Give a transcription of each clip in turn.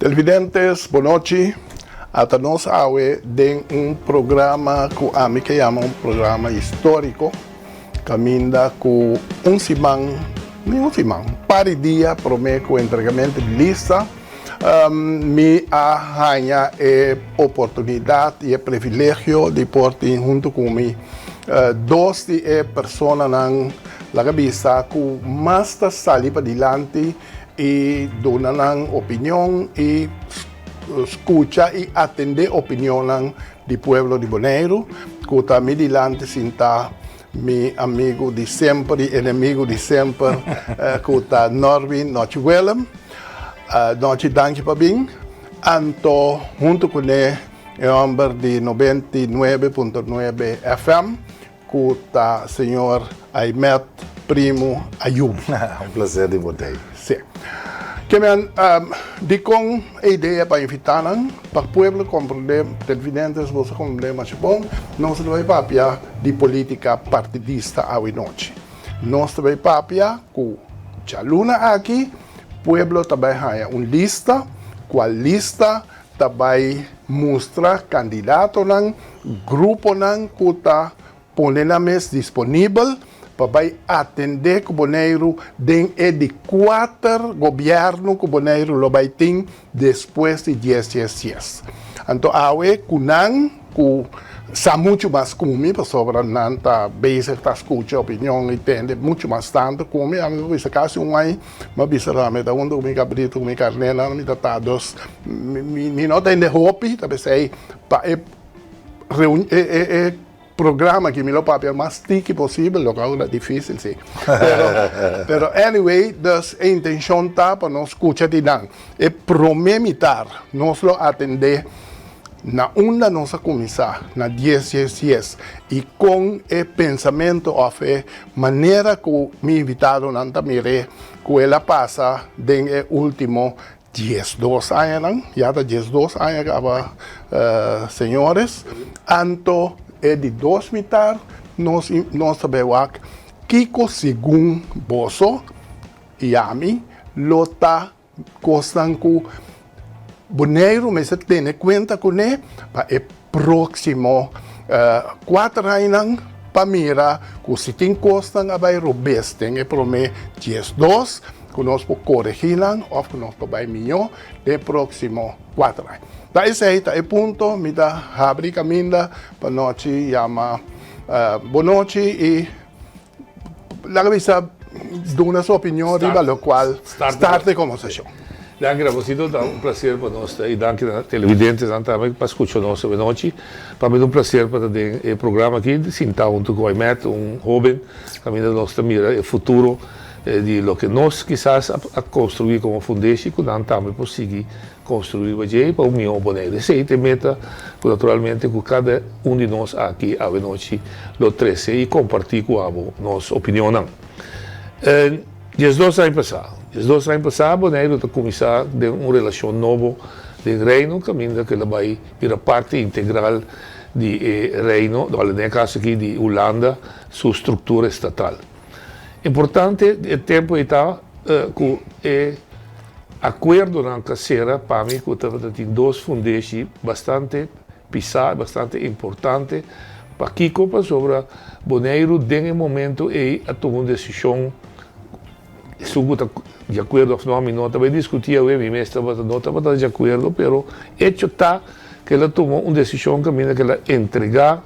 Televidentes, boa noite. Até nós hoje tem programa que chama programa histórico, caminha com para dia prometo entregamento de lista. Me arranha a oportunidade e o privilégio de portar junto comigo duas pessoas na cabeça que mais saem para adiante e dão opinião e escuta e atender a opinião do povo de Bonaire, que está me adiante sinta meu amigo de sempre, inimigo de sempre, que está Norwin Nochwellem. Noite danke para bem. Anto junto com ele é o homem de 99.9 FM, que está senhor Aymet Primo Ayub. Prazer de você. Sim. Que de com a ideia para invitar para o povo compreender, televidentes, você compreender mais bom, nós não vamos papia de política partidista à noite. Nós vamos papia com a luna aqui, o povo também tem uma lista, qual lista também mostra candidato, grupo que está pondo na mesa disponível para atender o Bonaire de 4 governos que o Bonaire vai ter depois de 10 dias. Então, agora, que sabe muito mais comigo, sobre a base da escuta, opinião, entende muito mais tanto comigo. A minha vista caso aí, mas vista lá, me dá me cabrito, me carnela, me dá todos, me não tem de hobby, talvez sei, para programa que me lo papel mais tique possível, lo que é difícil, sim. Pero anyway, a intenção está para nós escutar de não. É prometer, nós lo atender na onda nossa comissão, na 10 e com o pensamento ou a maneira que me invitaram a também, que ela passa den último 12 anos, já da 12 anos, senhores, anto de 2 militar, nós sabemos que segundo Bosso e Ami, lota costando Bonaire, mas se tem conta com ele para o próximo 4 anos para mirar que se tem costan a vai robust, tem para mim 12, que nós podemos corrigir ou que nós podemos melhor no próximo 4 anos. Daí é o ponto, me dá abrir caminho para nós chamar boa noite e la cabeça dá sua opinião riba lo qual start a conversação. Danke, Raposito, é um prazer para nós e danke aos televidentes também para escutar nós hoje noite. Para mim é um prazer para ter o programa aqui, sentar junto com o Aymet, jovem, também nós mira o futuro de lo que nós quizás a construir como fundação, que nós também conseguir construir hoje para melhor Bonaire. Essa é a meta, naturalmente, que cada de nós aqui a noite lo 13 e compartilhar com a nossa opinião. 12 anos passados, Bonaire está começando uma relação nova do reino, caminho que ela vai virar parte integral do reino, no caso aqui de Holanda, sua estrutura estatal. Importante o tempo está que o acordo na caseira para mim que tem 2 fundações bastante pesadas, bastante importantes para que copa sobre Bonaire no momento e a tomar uma decisão de acordo com o nome, não também discutia eu e minha mestra não estava de acordo, pero hecho está que ela tomou uma decisão que ela entregar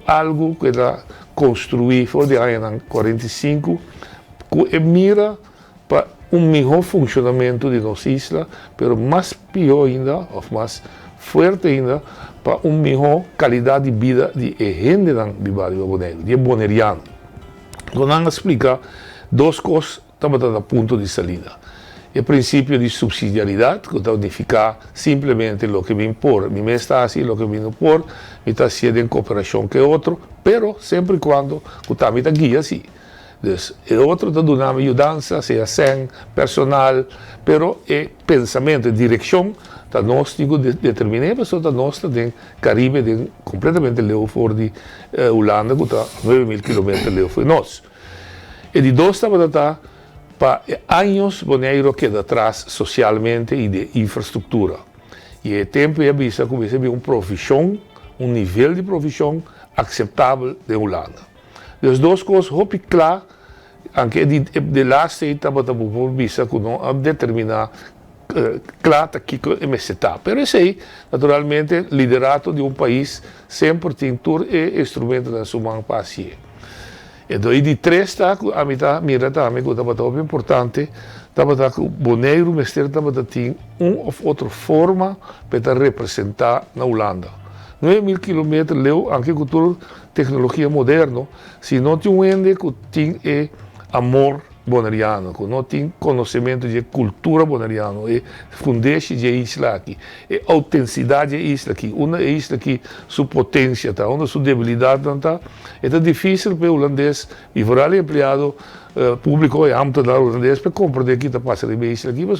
algo que ela construir fora de ano 45 que mira para melhor funcionamento de nossa isla, pero mais pior ainda, ou mais forte ainda, para melhor qualidade de vida de gente de Bairro Bonaire, de boneriano. Quando explica 2 coisas estamos a ponto de saída. O princípio de subsidiariedade, que está unificar simplesmente o que me impor, me está assim, o que me impor, me está sendo em cooperação com o outro, pero sempre quando o está me guia assim. O outro está dando ajudança, seja sem personal, pero o pensamento, a direção, está nós determinado, mas está nós tem Caribe, completamente leu fora de Holanda, que está 9.000 km leu foi nós. E de 2 estamos a para años Bonaire queda atrás socialmente y de infraestructura. Y el tiempo ya visa que hubiese una profesión, un nivel de profesión aceptable de Holanda. Dus dos cosas, hoop ik klaar, aunque de laatste etapa tampoco visa que no determinar claro que é meseta. Pero esse aí, naturalmente, liderato de um país sempre tem tur e instrumento na sua mão para si. Então, e de três está, a mitad mira também que é importante, estava que o Bonaire, mestre, tem ou outra forma para representar na Holanda. 9.000 quilômetros leu, anche com tecnologia moderna, se não tem um ende que tem amor bonaireano, que não tem conhecimento de cultura bonaireana, e fundeixe de isla aqui, e autenticidade de isla aqui, uma isla que sua potência está, onde sua debilidade está, é difícil para o holandês e para o empregado público e ambtenaar holandês para compreender que está passando na isla aqui, mas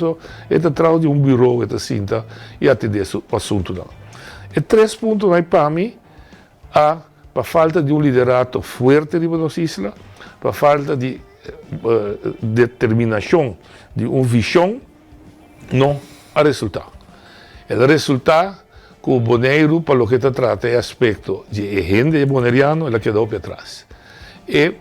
é tratado de bureau, é cinta e atender o assunto não. E três pontos aí para mim, para falta de liderato forte de nossa isla, para falta de determinação, de uma visão, não há resultado. O resultado que o Bonaire, para o que se trata, é aspecto de gente bonairiano, ela quedou para trás. E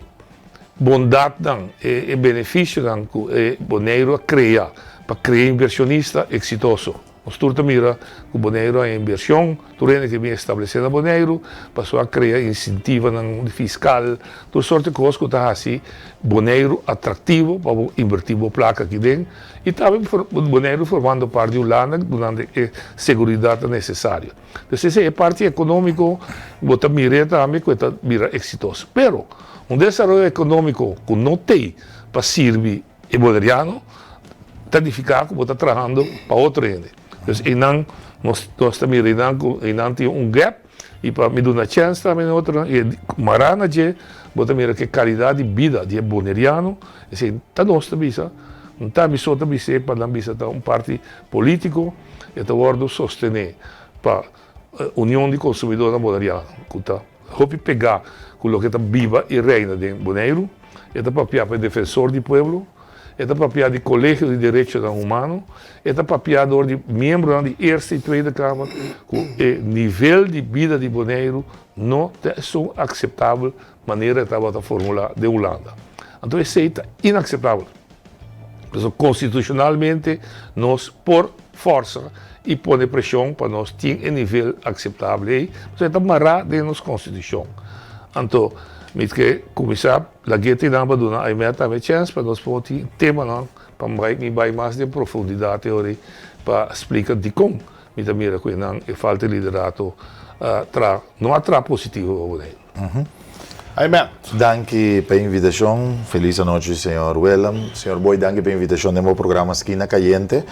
bondade, e benefício que o Bonaire cria, para criar inversionista exitoso. Nós mira que o Bonaire é inversão, tudo que vem estabelecendo a Bonaire, passou a criar incentivo fiscal, toda sorte de coisas que está assim, Bonaire atrativo para invertir a placa aqui dentro, e também o Bonaire formando parte de Holanda, dando a segurança necessária. Então, essa é a parte econômica, você mira também que está exitoso. Pero, desenvolvimento econômico que não tem para servir o bonairiano, está difícil que você está trabalhando para outro ende. Então, nós estamos mirando que um gap e para me dar uma chance também outra e marana de botar mira que qualidade de vida de bonairiano assim tá nós também não tá me só também se para não ser um partido político e tá gordo sostener para união de consumidores bonairiano que tá hope pegar com o que tá viva e reina de Bonaire e tá para defensor do povo. É papel de Colégio de Direitos Humanos, é papel de membro da Eerste e Tweede Kamer, que o nível de vida de Bonaire não é uma aceitável maneira de formular de Holanda. Então, isso é inaceitável. Então, constitucionalmente, nós, por força, e põe pressão para nós ter um nível aceitável. Isso é amarrar de nossa Constituição. Então, met que começar a guete não para dar a meta a chance para nós poder tema não para mais de profundidade teoria para explicar de como me também que não é falta de liderato não atrai positivo ao Bonaire. Amen. Danke pela invitação. Feliz noite, senhor Willem. Senhor Boy, danke pela invitação no meu programa Esquina Caliente.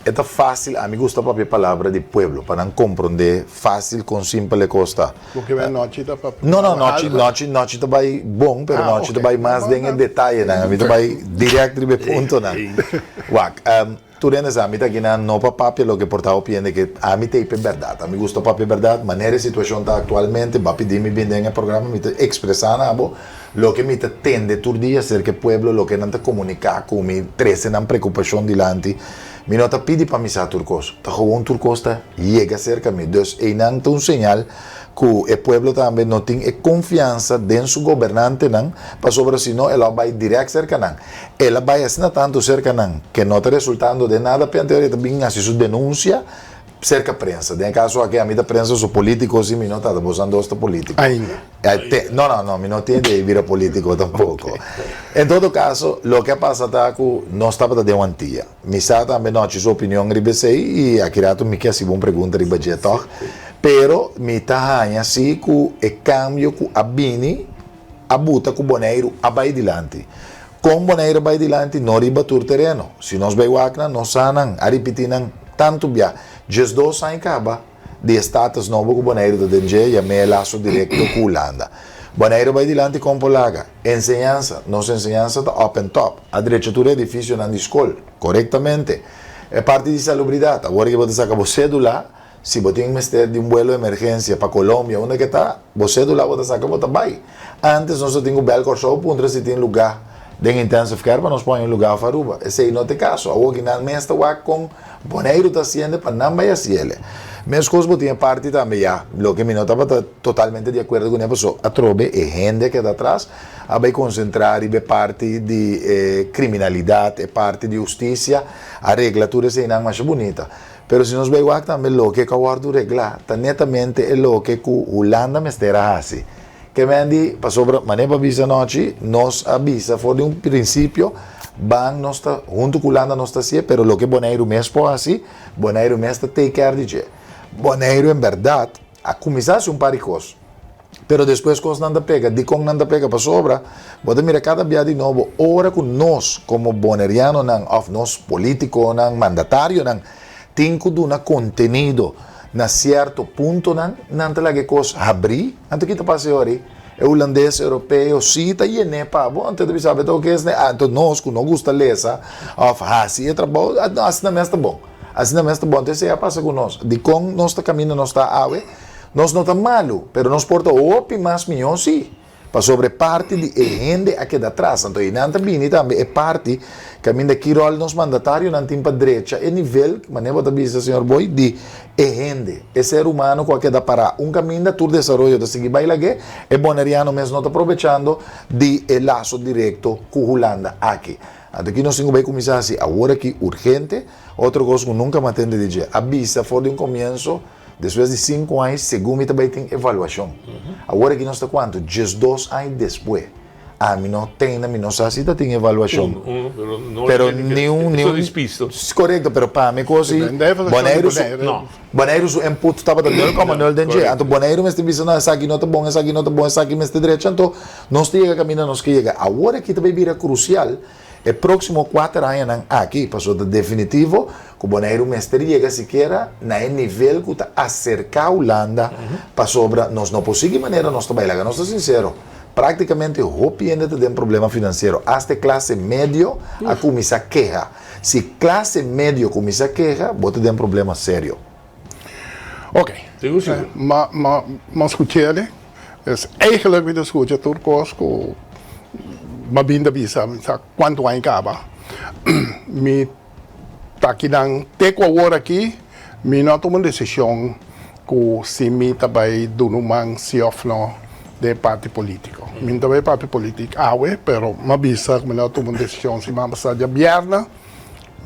É fácil, a mim gusta a palavra de pueblo, para não compreender fácil com simples costa. Porque vem noite da papai. Não, noite tá vai bom, pero noite tá vai mais em detalhe, né? A mim tá vai direto de ponto, né? Wak, tu rendes a mim tá aqui não para papi, lo que portava piende que a mim tem verdade, a mim gusta papi verdade, maneira situação tá atualmente, va pedir me bem em programa, me expressar na abo, lo que me tende tur dia ser que pueblo, lo que não te comunicar com me trece na preocupação dilante. Mi nota pidi para misa turcos. Ta gewoon turcos ta llega cerca mi. Dus einante un señal que o pueblo também não tem confiança dentro do governante não, para sobre se não ela vai direto cerca não. Ela vai assim tanto cerca não, que não está resultando de nada, para teoria também assim sua denúncia cerca prensa. Tem caso aqui a mim da prensa sou político, sim, mi não está usando esta política. Ainda. Não, mi não tem de vir político tampouco. Okay. Em todo caso, o que passa é que não estava de uma antia. Mi sa também não tinha sua opinião ribesei e aqui rato me quer se uma pergunta ribeje toch. Pero mi tahanha assim que o cambio que a bini a buta com o Bonaire a vai dilante. Com Bonaire vai dilante não ribatur terreno. Se nós veio aqui, nós sanan, a repetinan tanto bia. Just 2 anos acaba de status novo com o Bonaire do DG e a meia laço direto com Holanda. Bonaire vai dilante com Polaga. Enseñança, nossa enseñança está open top. A diretora é difícil na escola, corretamente. É parte de salubridade. Agora que você saca você cédula, se você tem mestre de vuelo de emergência para Colômbia, onde que está, você cédula, você saca, você vai. Antes nós tínhamos o Belcorso, onde se tem lugar Den intensive care para nós põe em lugar para Aruba. Esse aí não tem caso. A original mesmo está com boneiro está sendo para não vai assim ele. Mesmo coisa tinha parte também já. Lo que me notava totalmente de acordo com a pessoa. A trobe e gente que está atrás a vai concentrar e ver parte de criminalidade, parte de justiça, a regra tudo isso não é mais bonita. Pero se nós vemos também lo que o guardo regla, está netamente é lo que a Holanda me estará assim. Que me andi, passou para maneira avisa noite, nos avisa, foi de princípio, van nós está, junto com a Holanda nós está assim, pero lo que Bonaire mesmo assim, Bonaire mesmo está take care de je. Bonaire, em verdade, a começar par de coisas. Pero depois coisas não pega, de como não pega para sobra, pode mirar cada dia de novo, ora com nós, como boneriano, ou nós político, mandatário, tenho de um conteúdo na certo ponto não tem que coisa abrir antes que passe ori é holandês europeu cita e é para bom antes de saber o que é então nós que não gosta lesa of assim é trabalho assim não é bom assim não é bom então se passa com nós de com nós está caminho nós está ave nós não está malo pero nós porta opi mais milhão sim para sobre parte de gente aqui da trás então e não também também é parte caminho de que rol nos mandatário não tem para direita é nível maneira da bisa senhor boy de gente é ser humano qualquer da para caminho de todo desenvolvimento de seguir baila que é boneriano mesmo não está aproveitando de laço direto com Holanda aqui então aqui nós temos que começar assim agora que urgente outra coisa que nunca me atende de dizer a bisa foi de começo depois de 5 anos, segundo também tem avaliação. Agora que nós está quanto? 2 anos depois. A mim não tem, a mim não sabe se tem avaliação. Pero nenhum. Despisto. Correto, pero para mim coisa. Boneiro o input estava dando como não tem jeito. Então boneiro mas tem visto não essa aqui não tá bom, essa aqui não tá bom, essa aqui mas tem direito. Então nós chega caminho nós que chega. Agora que também vira crucial. É próximo 4 anos aqui, passou de definitivo, que o Bonaire mestre chega sequer na nível que está acerca a Holanda, para sobre nós não conseguimos maneira nós trabalhar, nós somos sinceros. Praticamente o piende tem um problema financeiro. Até classe médio a começar a queja. Se classe médio começar a queja, você tem um problema sério. Ok. Mas escutei ele. Eigenlijk we escuta turcos com mabinda bisa sa quanto ai acaba mi takinang teko agora aqui mi não tomo decisão que se mi também do numang se ofno de parte político mi também parte político awe pero mabisa mi não tomo decisão se mama sa vierna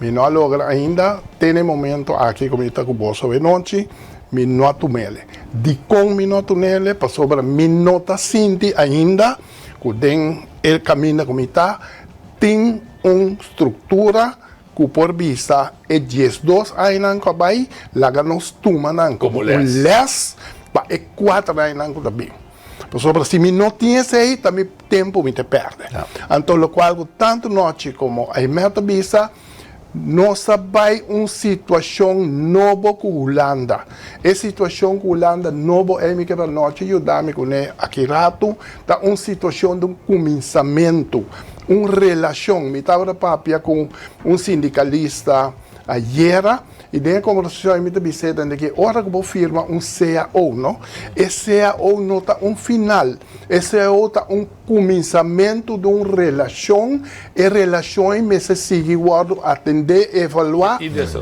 mi não logra ainda tem momento aqui como está com bolsa de noite mi não tomele de com mi não tomele para sobre mi não tá sinti ainda que el caminho como está tem uma estrutura que por vista é 12 anos que vai lá nos toma como les para é 4 anos também por sobre se não tinha esse aí também tempo me te perde então o qual tanto noite como a meta vista nós vai uma situação nova com Holanda. A situação com Holanda nova é que para nós ajudar-me com aqui rato, tá uma situação de começamento, uma relação. Me estava papia com um sindicalista ayer e dentro da conversação me disse que hora que vou firmar um CAO, não? Esse CAO não está um final, esse CAO está um começamento de uma relação e relação me se sigue guardo atender, evaluar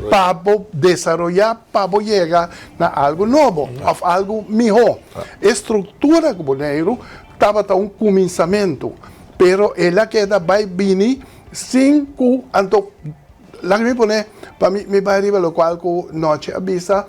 para desenvolver, para chegar a algo novo, a algo melhor. A estrutura do Bonaire estava um começamento, pero ela queda vai vir 5 então lá que me pone para me vai arriba lo qual que noche avisa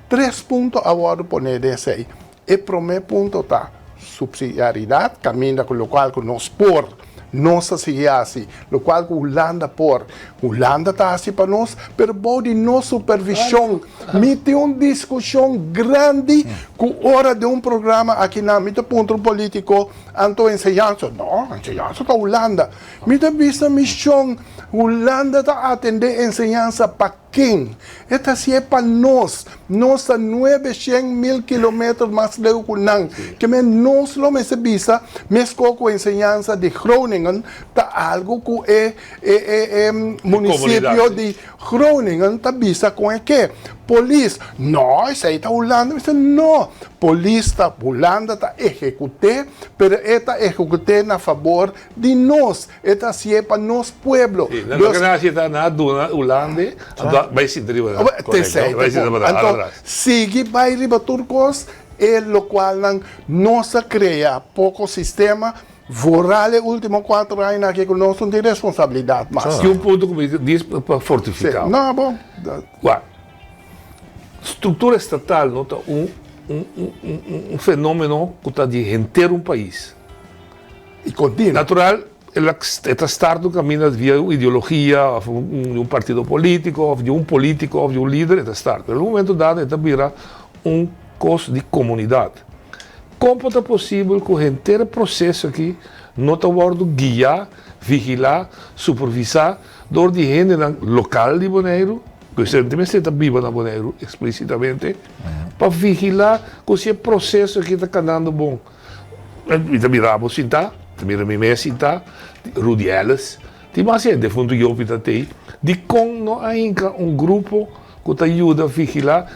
3 pontos agora poner desse aí e primeiro ponto tá subsidiariedade caminha com o qual que nós por nossa seguir assim o qual que Holanda por Holanda tá assim para nós pero bode nossa supervisão me tem uma discussão grande com hora de um programa aqui na mito ponto político anto enseñança não enseñança da Holanda me tem vista missão Holanda está atender enseñança para quem? Esta se é para nós. Nós a 900.000 kilómetros mais lejos que nós. Que nós não me sabisa, mesmo com a ensinança de Groningen, tá algo que é município de Groningen, tá bisa com o que? Polícia. Não, isso aí está Holanda. Não. Polícia está Holanda, está execute, mas está execute na favor de nós. Esta se é para nosso povo. Na verdade, está na Holanda, vai se drivar. Então, sigue vai riba turcos, é o qual não se cria pouco sistema. Vorale último 4 anos aqui que nós não temos responsabilidade mais. E ponto que diz para fortificar. Sim. Não, bom. Estrutura estatal nota um fenômeno que está de render país. E continua. Natural, ela está starto caminha via ideologia, de partido político, de político, de líder, está starto. No momento dado, ela vira costo de comunidade. Como é possível que o inteiro processo aqui não está guiar, vigilar, supervisar, do de gente local de Bonaire, que recentemente está viva na Bonaire, explicitamente, para vigilar que esse processo aqui está andando bom. Está mirando Sinta, está mirando Sinta, Rudy Ellis, tem mais gente, fundo de opita de como não há grupo que te ajuda a vigilar.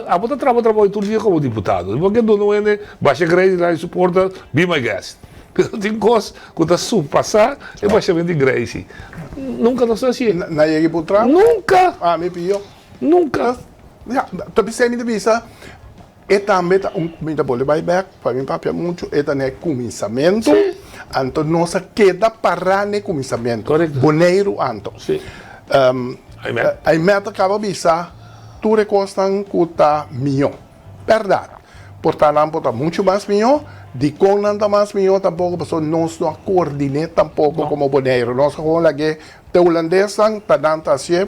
A botar trabalho todo dia como deputado. Porque não é baixa grade lá e suporta, be my guest. Mas tem coisas que está passar e baixamente grade. Nunca não sei assim. Na cheguei para o trabalho? Nunca. Ah, me pior. Nunca. Tapi saya minta bisa. Eta meta minta boleh back para mim papel muito. Eta né começamento. Anto nossa queda para né começamento. Correto. Boneiro anto. Sim. Aí meta acaba bisa. Tu recostam custa milhão. Verdade. Portanto, está muito mais milhão. De com nada mais milhão tampouco, porque nós não coordinamos tampouco como boneiro. Nós vamos lá que te holandês está dando assim.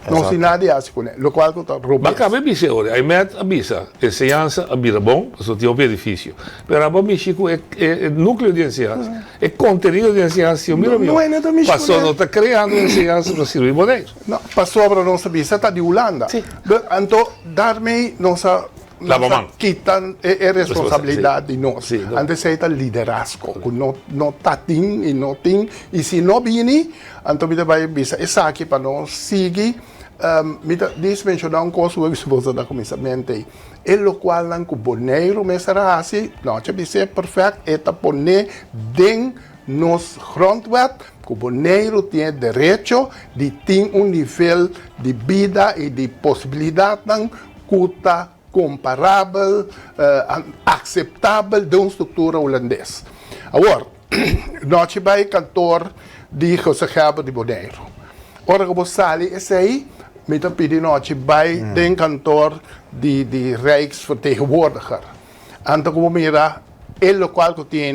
Não se nada assim com ele. O qual está roubando. Mas cabe dizer, olha, aí mete a bisa, ensinança a bira bom, porque tem um edifício. Mas a Michico é núcleo de ensinança, é conteúdo de ensinança. Não é nada Michico. Passou, não está criando ensinança para servir boneiro. Não, passou para nossa bisa, está de Holanda. Então, dar-me nossa quitan a responsabilidade de nós. Antes é liderazgo, que não está e não tem. E se não viene, então vai bisa, essa aqui para nós seguir. Diz mencionar coisa que se você dá começamento é o qual não que o boneiro me será assim, não, se você perfeito, é poner dentro nos grondwet que o boneiro tem direito de ter nível de vida e de possibilidade que está comparável, aceitável de uma estrutura holandesa. Agora, nós vai cantor de José Gerber de Bonaire. Ora que você sai, esse aí, me está pedindo nós vai de cantor de Rijksvertegenwoordiger. Então, como mira, ele o qual que tem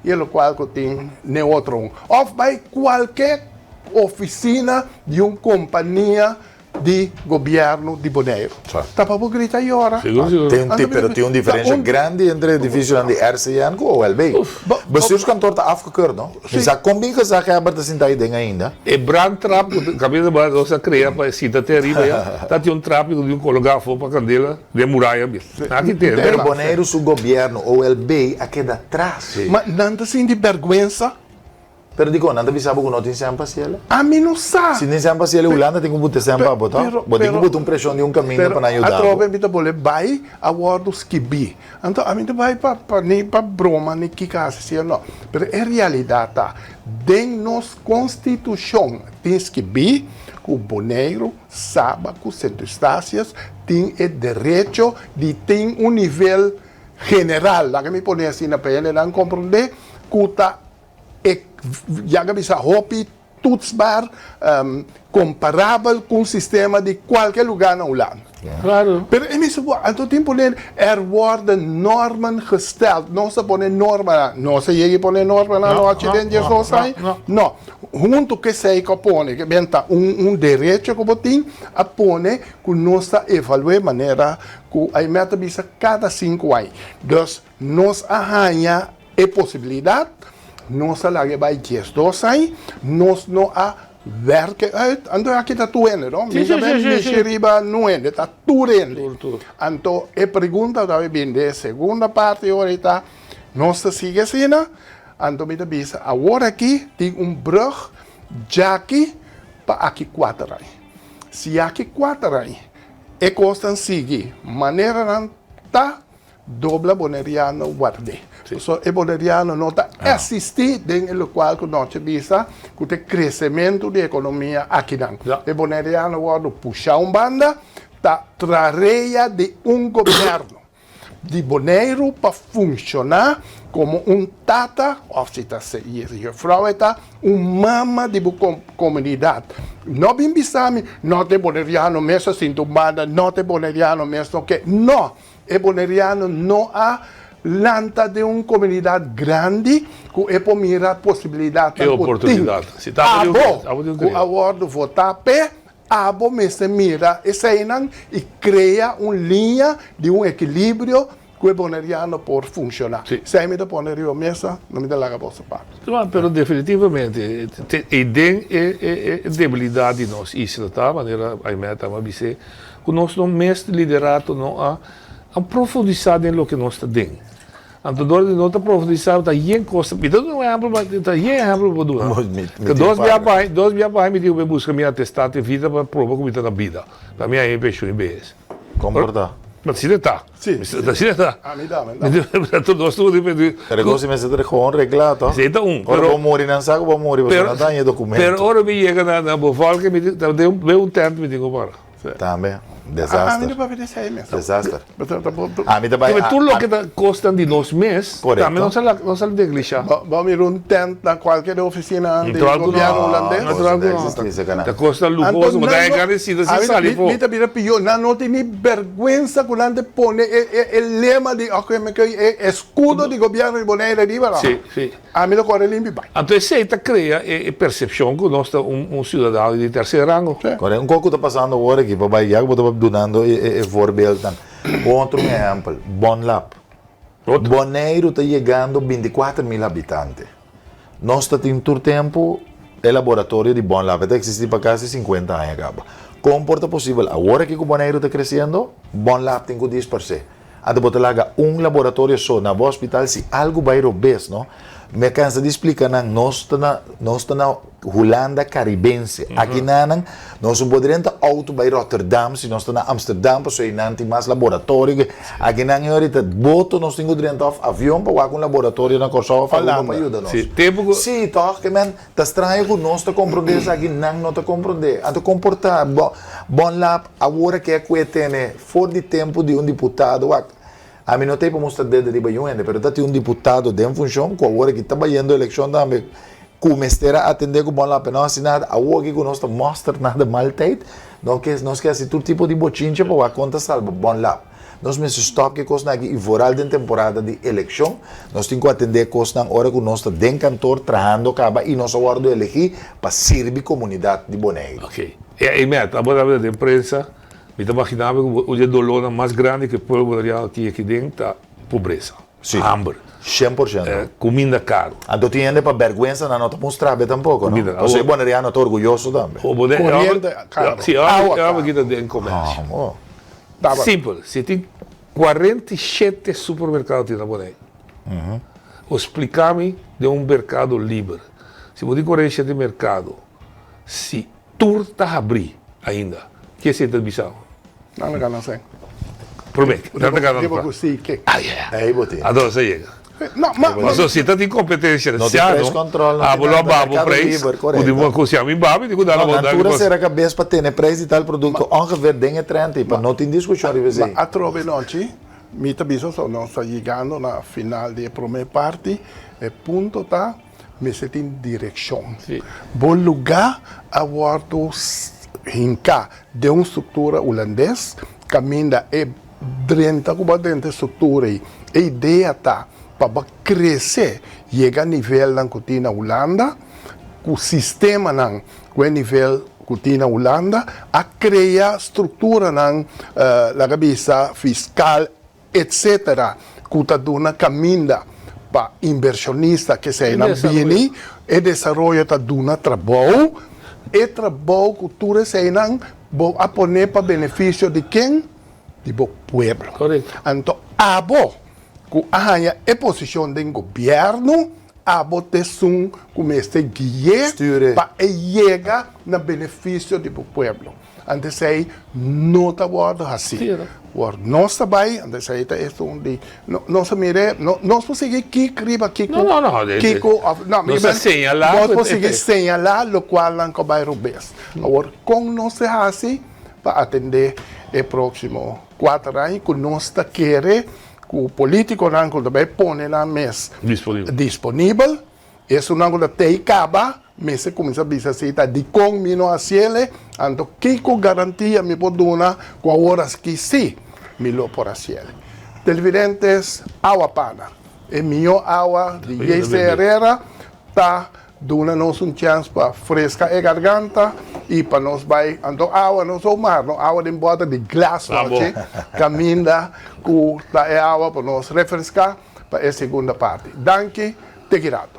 e ele o qual que tem neutro. Ou vai qualquer oficina de uma companhia de governo de Bonaire. Está para gritar aí agora. Tem uma diferença grande entre o edifício de RCN e o LB. Mas os cantores estão afgekeurd, não? Mas a combina que a Gerber está sentado ainda. É brandtrap, cabelo de barra, você cria para esse terrible, está tem trap de colocar fogo para candela de muralha. Aqui tem. Pero Bonaire, o governo, o LB, aqui da atrás. Mas não está sem de vergonha. Pero digo, não te sabe que não tem sempre assim. A mim não sabe. Se nem sempre assim, Holanda tem que botar sempre a botar. Botar que botar pressão de caminho para ajudar. A tropa me boleh vai a bordo skibi. Então a mim vai para broma nem que caso se não. Pero é realidade tá. Dentro nos constituição tem skibi que o boneiro sabe que os centro-estácias tem o direito de ter nível general. Lá que me põe assim na pele, não compreender que tá já que bisa hopi toetsbaar, comparável com o sistema de qualquer lugar na Holanda. Claro. Pero aan het tempo worden normen gesteld. Não se põe norma, não se llega a poner norma na noite dentro não sai. Não. Junto que se põe, que venta direito que tem a põe que nós evalue maneira que a meta bisa cada 5 anos. Dus nós arranha a possibilidade. Nós lá vai 2 anos, nós não há werken uit. En dan kita tuende, no? Sì, sì, sì, sì. Riba nuende, ta turende. Tur. Anto, e pergunta da bende segunda parte ahorita, nossa sigue sina, anto mi bisa, agora aqui tem brug, jaki, pa aqui quatrai. Se aqui quatrai, e costan sigi, maneira não tá, dobla boneriano guarde. So, e boneriano nota assistir dentro do qual que nós bisa, com o crescimento da economia aqui não. E boneriano guarda puxar banda, tá trareia de governo de Bonaire para funcionar como tata, ou se está mama de comunidade. Não bem bisami, não te boneriano mesmo sinto banda, não te boneriano mesmo que não, e boneriano não há lanta de comunidade grande que é para mirar possibilidade e oportunidade. Se tá com a ordem votar pé, abo me se mira e cria linha de equilíbrio que o boneriano por funcionar. Sì. Se mi da ponerio mesa, non mi dà la posso fare. Però definitivamente e debilidade di nostra isla, tá? Maneira a meta, ma bise, o nosso mestre liderato não a profundizar em lo que nós está dentro. Então, dor de nota profundizar tá yen costa. Então não é amplo, mas tá yen amplo para durar. Que dois via pai me deu me busca minha atestado de vida para provar como está na vida. Para mim aí peixo em BS. Comporta. Maar zie je dat? Sì. Zie je dat? Ah, mi dà. Tu non studi per dire. Le cose mi sono gewoon reglato. Sì, da Ora può morire, non sa come può morire, perché non dà i documenti. Per ora mi llega na bevolking, mi un tent mi dico para. Tambe, Ah, mi desastre. dà vedere sei mesa. Desastre. Ah, mi dà Ma tu lo che costan di nos mes, também non sa deglisha. Vamos ir tent na qualquer oficina Não do troco governo não. holandês. Não troco não. Da costa luxuoso, mas daí encarecida se sale fo. Mita bira pior, não tem nem vergüenza quando ande pone o lema de escudo de governo de Bonaire de Ibarra. Sì, sì. A me lo corre limpi bai. Então esse crea e percepção que nós cidadão de terceiro rango. Agora, um pouco está passando agora aqui, papai, já que eu donando voorbeeld. Outro exemplo, Bonlap. Bonaire está chegando a 24.000 habitantes. Nós temos todo tempo o laboratório de Bonlap, está existindo para quase 50 anos. Como é possível? Agora que o Bonaire está crescendo, Bonlap tem 10%. Até botar lá laboratório só no hospital, se algo vai robes, não? Me cansa de explicar, nós estamos na Holanda caribense. Aqui nós não podemos ter auto para Rotterdam, se nós estamos na Amsterdam, para ir não tem mais laboratório. Aqui não é boto, nós temos que ir avião para ir um laboratório na Corsova para ajudar nós. Sim, toch, que man, tá estranho que nós te compreendemos aqui, não te compreendemos. Então, comportar, bom lá, agora que é que tem, fora de tempo de deputado, a mim não tem para mostrar dedo de banho ainda, mas tem deputado de função, que agora que está ganhando a eleição também, começar a atender com bom lá, para não assinar, agora que nós não mostra nada mal feito, nós queremos todo tipo de bochincha para a conta salva, bom lá. Nós mesmos stop que costa aqui e voral de temporada de eleição, nós temos que atender costa na hora que nós estamos dentro cantor, trabalhando, e nós agora elegir para servir a comunidade de Bonaire. Ok. E meta, agora da imprensa, me imaginava que o dolor mais grande que o povo aqui dentro é a pobreza, hambre, 100%. comida caro. Então tinha para vergonha não te mostrar tampouco, não? Ou seja, boneriano está orgulhoso também. Corriente caro. Sim, água aqui dentro do comércio. Simples, se tem 47 supermercados na Bonaire. Explica-me de mercado livre. Se você correr de mercado, se tudo está abrir ainda, o que é essa Bissau? Não sei. Prometo, não está ganhando. Devo così che. Aí, botinha. Adoro você chega. No, Ma società di competenza non ti preso controllo, non ti lo dà babbo mercato preis, libero, corretto. quindi possiamo in babi, dico dalla Na volta. altura será cabeça para ter preço de tal produto ongeveer dingen 30, para não ter discussão de Ma a trove oggi, mi tabiso non sta llegando na final di prime parti, e punto ta, mi siete in direzione. Sì. Buon lugar a guardo hinka de una struttura olandese, cammina e 30 combatenti strutture, e idea ta, para crescer, chega a nível na cotina Holanda, o sistema na nível cotina Holanda, a criar estrutura na la cabeça fiscal, etc. Que dona caminha para inversionista que se na BNI e desenvolve ta dona trabalho é trabalho que tu recebem, a poner para benefício de quem? De bo pueblo. Correto. Então, abo, que a posição do governo, abo te sum como este guia para chegar no benefício do pueblo. Antes aí, não está guardado assim. Nós também, antes aí, isso onde não se mire, não conseguimos aqui, Não. Nós asseñalar. Nós conseguimos señalar o qual não vai roubar. Agora, como nós é assim, para atender o próximo 4 anos, que nós queremos que o político não também põe na mesa disponível. Isso não tem que acabar. Mas se começa a dizer de como não assim, então que garantia me pode dar com horas que sim, me lo por assim. Televidentes, água pana. É melhor água de Jesse Herrera, tá dando-nos chance para frescar a garganta e para nós vai, então água não só mar, não água de bota de glass, caminha com a água para nós refrescar para a segunda parte. Danke, te quirato.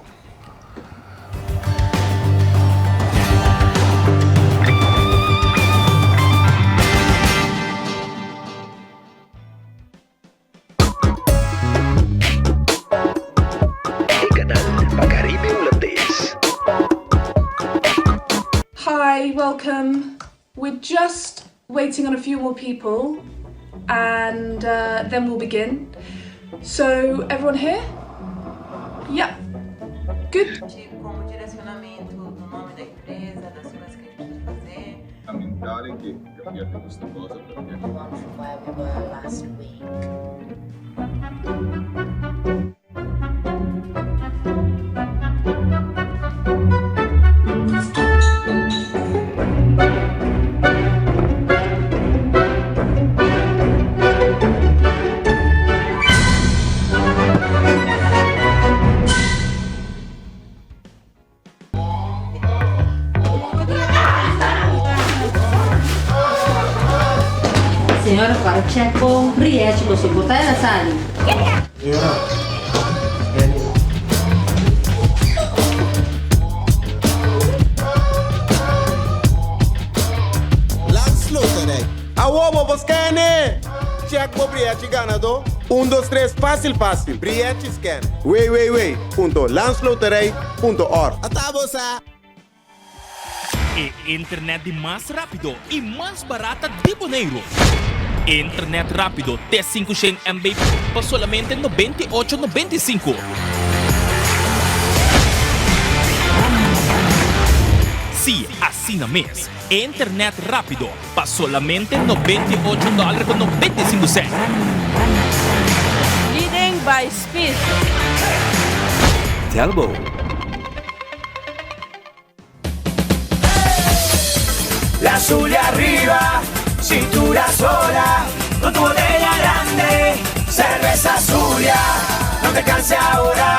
Hi, welcome. We're just waiting on a few more people and then we'll begin. So, everyone here? Yeah. Good. Como direcionamento do nome da empresa, das coisas que a gente precisa fazer. Lamentare che cambiate questa cosa perché where we were last week. Senhora, para check bom, riete, você botar na sala. A uovo Boscane! Check po Brieti ganado. 1, 2, 3, fácil. Brieti scan. www.landsloterij.org. Atabosa! E internet de mais rápido e mais barata de Bonaire. Internet rápido T500 MB por solamente 98,95. Sim, assina mês. Internet rápido por solamente $98,95. Leading by speed. Telbo. La Zulia arriba, cintura sola, con tu botella grande, cerveza Zulia, no te canses ahora,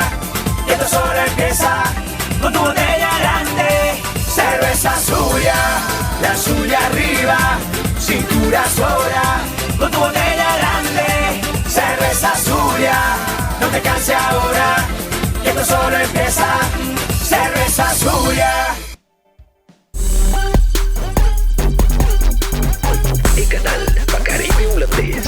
que esto solo empieza, con tu botella grande, cerveza Zulia, la Zulia arriba, cintura sola, con tu botella grande, cerveza Zulia, no te canses ahora, que esto solo empieza, cerveza Zulia. El canal Pacaribe Holandés.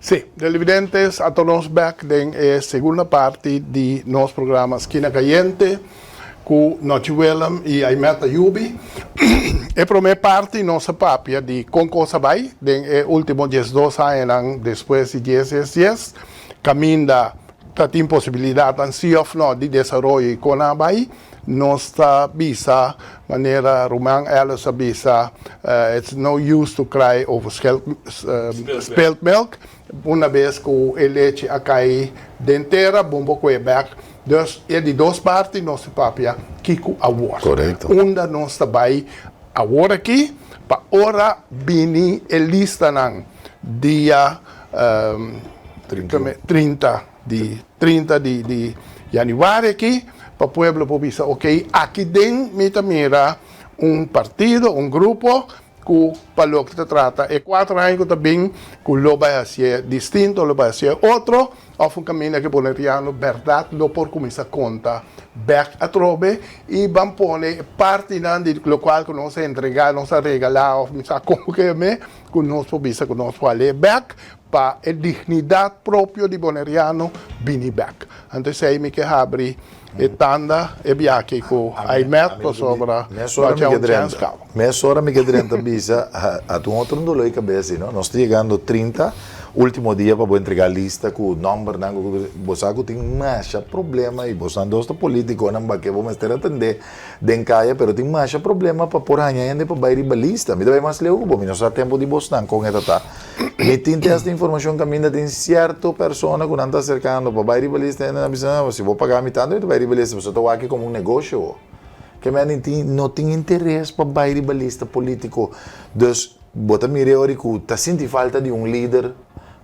Sim, televidentes, a todos back den segunda parte de nos programas Esquina Caliente com Noche Willem e Aimeta Yubi. A primeira parte nossa papia de Concosa Bay, den último 12 anos depois de 10 caminha tem possibilidade de desenvolver com a Bay. Nossa visa, maneira Roman Ellis visa, it's no use to cry over spilled milk. Uma vez que o leite a cair dentera, bombo Quebec. Dus é de duas partes nossa papia Kiko Award. Correto. Onda nós também agora aqui, para ora bini lista nang dia 30 de januário aqui, para o povo pode ok, aqui dentro mira partido, grupo que para lo que se trata. E 4 años también que lo va a hacer distinto, lo va a hacer otro, o un camino que boneriano, verdad, lo por comienza conta, back a trove, y van pone parte de lo cual que nos entrega, nos ha regalado, como que me, que nos visa, que nos vale back, para a dignidade própria de boneriano, bini back. Antes aí me que abri, e tanda, e biaque, que aí metro sobre a Meia hora me quedrenta bisa, a tu outro não loi cabeça, não? Nós estamos chegando 30, último dia para entregar a lista com o número, você tem mais problema, e você não é político, não vai que vamos ter atender den caia, mas tem mais problema para por ranha ainda para bair a lista. Me dá mais leu, bom, não há tempo de você com esta tá. Me tem esta informação que ainda tem certa pessoa que não está cercando para bair a lista, ainda não se vou pagar a metade, eu vou bair a lista, você está aqui como negócio. Que não tem interesse para bair a lista político. Então, bota mire ori que está sentindo falta de líder.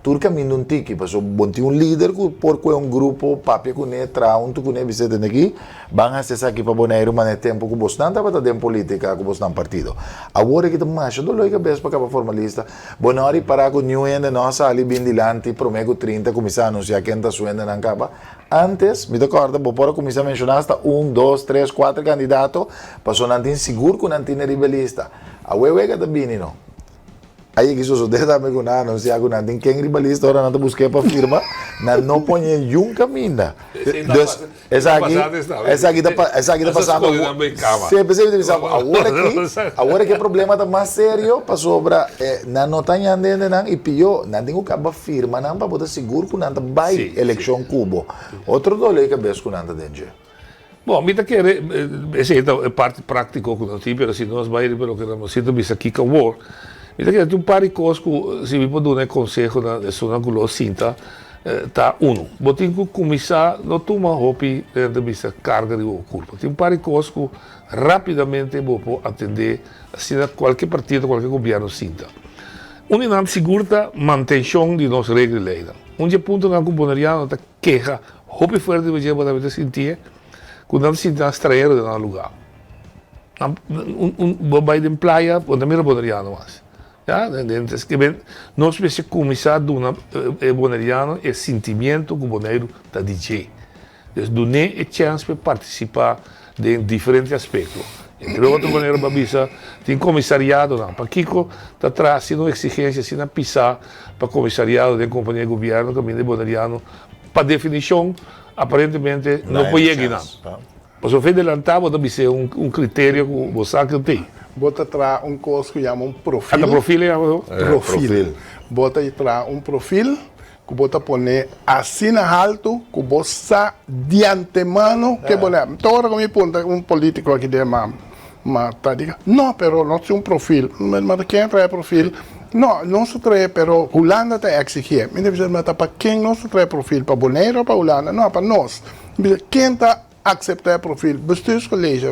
Tur caminho tiki, paso bonti líder que por grupo papia que ne traun tu que ne visita aqui, van a acessar aqui para boneiro mas tempo que você não estava dentro política, que você não partido. Agora que mais do loi cabeça para capa formalista, bonori para com new ainda nossa ali bem dilante, promego 30 começar a anunciar quem está suendo na capa. Antes, me recordo, por começar a mencionar hasta 1, 2, 3, 4 candidatos, passou não tem seguro que não tem ribalista. A wewe que também não. Aí que isso deve dar com nada, não sei a nada. Tem quem ribalista agora não busquei para firma, não põe um caminho. Essa aqui está passando. Agora que o problema está mais sério, para sobra, não está andando e pior, não tem o cabo firma, não para poder seguro que não vai eleição cubo. Outro dole que é bem com nada dentro. Bom, mita que essa é parte prática que não tem, mas se nós vai pelo que nós estamos aqui com o war. Mita que tem um par de coisas que se me pode dar conselho na zona que lo sinta, tá botem que começar não toma roupa de vista carga de culpa. Tem um par de coisas que rapidamente vou atender assim qualquer partido, qualquer governo sinta. Não segura manutenção de nossas regras de lei. Ponto na companhia está queixa, roupa forte de você sentir que não se está extraído de um lugar. Vai de praia, onde me boneriano mais. Ja, nós precisamos começar a dar boneriano e sentimento que o boneiro está DJ. Então, não é chance para participar de diferentes aspectos. Entre outros, boneiro babisa tem comissariado, não. Para Kiko está trazendo exigência, assim, na pisar para comissariado de companhia de governo, também de boneriano, para definição, aparentemente, não pode chegar. Mas o feito de lançar, deve ser critério que você tem. Bota tra coisa que chama profil. Profil é profil. Bota tra profil que bota poner assim na alto que você de antemano que boné. Toda como me político aqui de tá diga. Não, pero não tem profil. Mas quem traz profil? Não se traz, pero Holanda está exigir. Me deve dizer, para quem não se traz profil para Bonaire ou para Holanda? Não, para nós. Quem está acceptar profil bestuurscollege,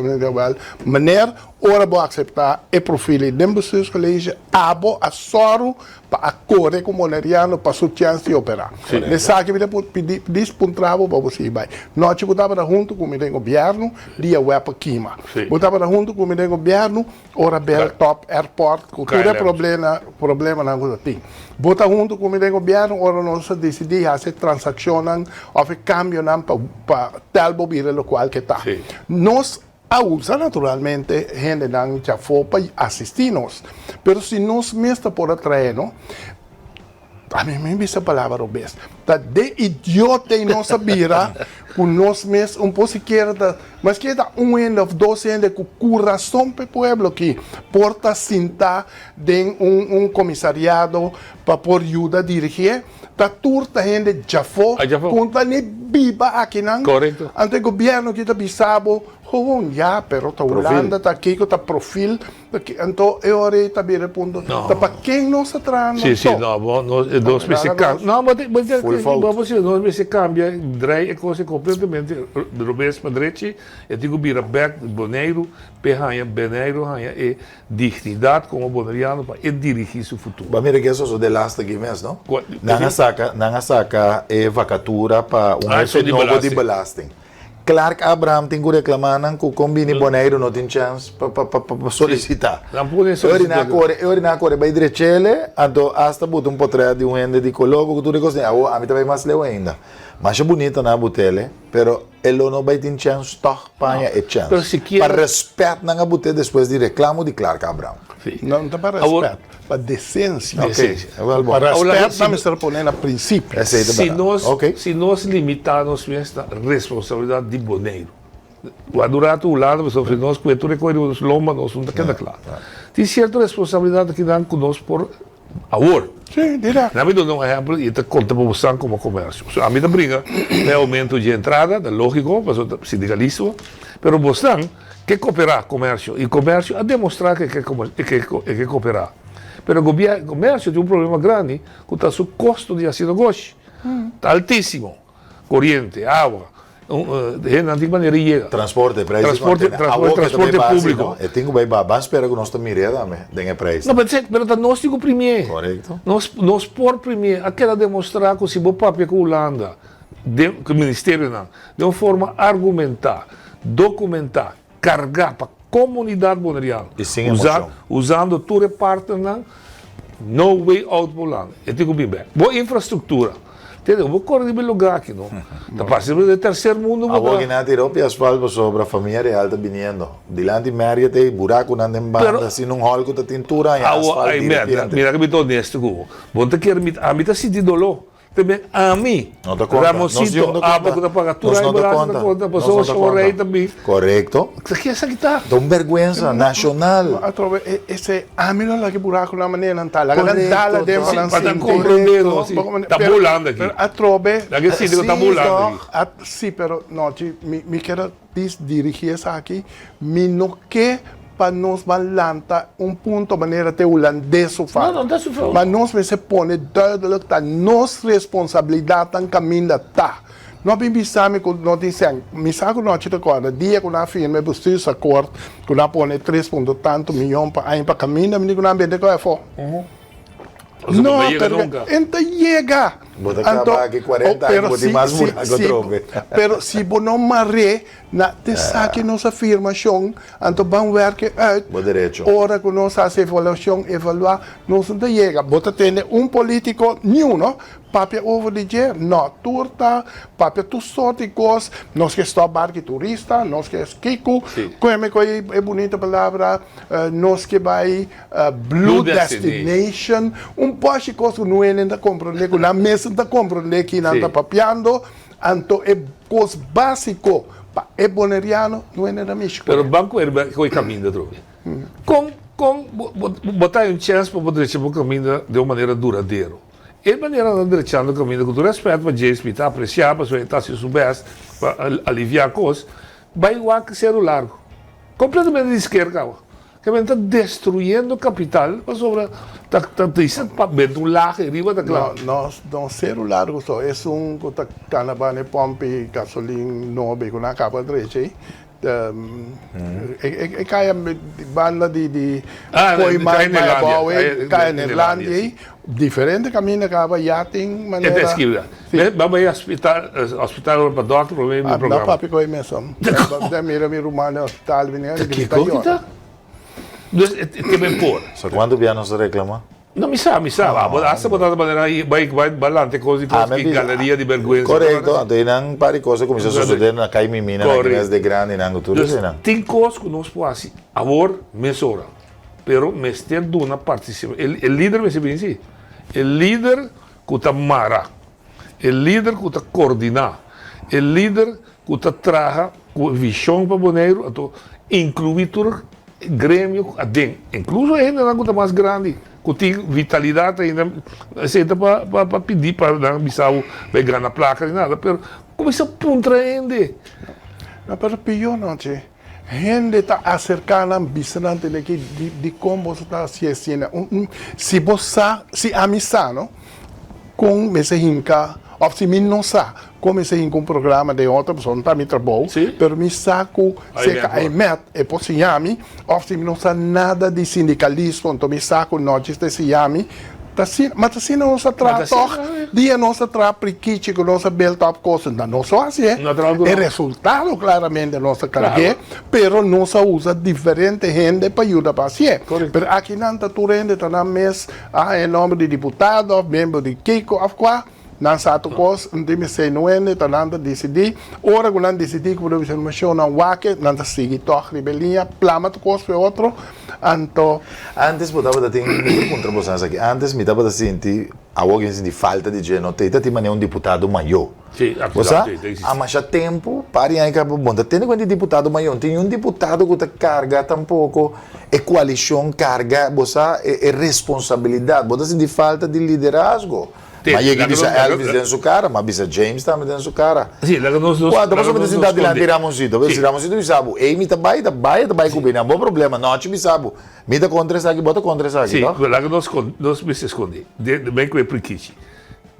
meneer, ora bo acceptar e profil de bestuurscollege, abo a soro para acorde com moneriano para sua chance de operar. Nessa que vida pedir dispuntravo para você vai. Nós botava junto com o governo, dia web quima. Botava junto com o governo, ora bel top airport, com todo problema na coisa tem. Bota junto com o governo, ora nós decidimos fazer transações ou câmbio para tal bobira local que está. Nós usa naturalmente gente que já foi para assistir-nos, mas se nós mesmos por atrair, a mim me diz a palavra obesa, de idiota e não sabia com nós mesmos pouco sequer, mas que é ano ou 2 anos que o coração do povo que porta cinta de comissariado para por ajuda a dirigir, tá turta gente já foi, conta nem viva aqui não. Correto. Ante o governo que está bisabo, já, pero tá Holanda tá aqui que tá profil, então eu orei tá bem ponto. Tá para quem não se trata. Sim, nós precisamos. Não, mas nós precisamos cambiar, drei é coisa completamente do revés para direita, eu digo bira back boneiro, perranha boneiro, ranha e dignidade como boneriano para dirigir seu futuro. Mas mira que isso é o de last aqui mesmo, não? Não saca vacatura para um novo de belasting. Clark Abraham tem que reclamar que o Combini Bonaire não tem chance para solicitar. Eu na corre vai direitele, então hasta botar um portrait de um ende de coloco que tu recosta. A mim também mais leu ainda. Mas é bonita na botele, pero ele não vai ter chance toch panha e chance. Para respeito na botele depois de reclamo de Clark Abraham. Não está para respeito, para decência. Para respeito, não está ponendo a princípio. Se nós limitarmos esta responsabilidade de boneiro, durante o lado, nós que recolhemos lomba, nós não queda claro. Tem certa responsabilidade que dão conosco por agora. Sim, direto. Na medida um exemplo, e te conta para você como comércio. A minha briga é aumento de entrada, é lógico, mas sindicalista, mas você que cooperar comércio e comércio a demonstrar que cooperar. Mas o comércio tem um problema grande, que está o custo de fazer negócio. Está altíssimo. Corrente, água, de maneira chega. Transporte, preço. Transporte público. Eu tenho bem babá, espero que nós também tenha preço. Não, mas nós temos primeiro. Correto. Nós por primeiro, aquela demonstrar que se o papel que a Holanda, que o Ministério não, de uma forma argumentar, documentar, carregar para a comunidade boneriana, usando toda parte no way out para Holanda. Eu tenho bem. Boa infraestrutura. Entendeu? Vou correr de lugar aqui, não? Está parecendo do terceiro mundo. A boa que na Europa e asfalto sobre a família real está vindo. Dilante média tem buraco na banda, assim num hall que está tintura e asfalto. Mira que me estou honesto, vou ter que a mim está sentindo dolor. Também a mim. Não te conta. Ramosito, a boca da pagatura, não te conta. Pessoas chorei também. Correto. Aqui é essa que está. Dá vergonha nacional. Esse amigo lá que buraco na maneira não está. Lá dentro dentro para estar compreendendo. Está bolando aqui. A trobe. Aqui sim, está bolando aqui. Sim, pero não, me quero dirigir essa aqui. Me não quer para nós balançar ponto maneira de holandês faz. Não está sofrendo. Mas nós se põe duidelijk dat nossa responsabilidade no caminho está. Nós pensamos que nós dizemos, me saco nós te recorda, dia que nós firme bestuursacord, que nós põe 3 tanto milhões para caminho, me digo não vende que é for. Não, então chega. Vou acabar aqui 40 anos, vou ter mais buraco trobe. Pero se você não marre na saque nossa afirmação, então vamos ver que hora que nós fazemos evaluar, nós não chega. Você tem político nenhum, não? Papel over de dia, não, turta, papel tu sorte coisas, nós que estamos barco turista, nós que Kiko, como é bonita palavra, nós que vai Blue Destination, poste de coisas que não é ainda compreender, que na mesa está compreender que não está papiando, então é coisa básico para o boneriano, não é nada místico. Mas o banco é o caminho da droga. Com botar chance para poder deixar o caminho de uma maneira duradoura. E maneira de direção do caminho com todo respeito, para JSP está apreciar, para estar se soubesse, para aliviar coisas, vai igual que ser o largo. Completamente de esquerda, que está destruindo o capital, para sobre, está dizendo para ver um largo e riba da claro. Não ser o largo só, é que está canabane, pompe, gasolina, nobe, com a capa direita, kaya banda de Coimar, kaya Nederlândia, diferente caminho que vai já tem maneira. É esquerda. Vamos aí hospital para doctor, problema do programa. Não, papi coi mesmo. Da mira mi rumano hospital vinha. Que coisa? Tem bem por. Só quando vier nos reclamar? Não me sabe. Essa botada maneira aí vai balante coisa que galeria de vergonha. Correto. Então não pare coisa como se suceder na Caimimina, na Guinness de Grande, na tudo isso não. Tem coisas que nós podemos agora mesura, pero mestre duna participa. O líder me se pensa, o líder que está mara, o líder que está coordinar, o líder que está traga com visão para boneiro, então incluir todo grêmio adentro, incluso ainda na coisa mais grande. Que tem vitalidade ainda, aceita para pedir para não Bissau pegar na placa e nada, mas começa a contraende. Não, mas pior não, che. Gente está acercando a bistante de como você está assistindo. Se você, se a missa, não, com esse hinca, ou se me não sabe, como esse hinca programa de outra pessoa, não está me trabalhando, mas me saco, se cai met, é por se chame, ou se me não sabe nada de sindicalismo, então me saco notícias de se chame, Mas assim não se trata, dia não se trata priquiche com nossa belt-top coisa, não só assim, é resultado claramente nossa carreira, pero não se usa diferente gente para ajudar a paciente. Pero aqui não está tu rende, está na mesa, em nome de deputado, membro de Kiko, não sabe coisa, não tem sei não é, está nada decidir, ora quando não decidir que o informação não waque, não está seguir toque rebelião, plama tu coisa para outro, então. Antes botava tem contraposições aqui. Antes me dava assim, alguém de falta de gente, tem mané deputado maior. Sim, absolutamente. Há mais tempo, parem aí que é bom. Tem quanto deputado maior, tem deputado que carga tampouco, é coalição carga, você é responsabilidade, você assim de falta de liderazgo. Mas ele disse Elvis dentro do cara, mas disse James também dentro do cara. Sim, nós quando você me diz adelante Ramoncito, Ramoncito sabe, ei me também cobrir, não bom problema, não te sabe. Me dá contra essa aqui, bota contra essa aqui, sim, lá que nós me se esconde, bem que é priquiche.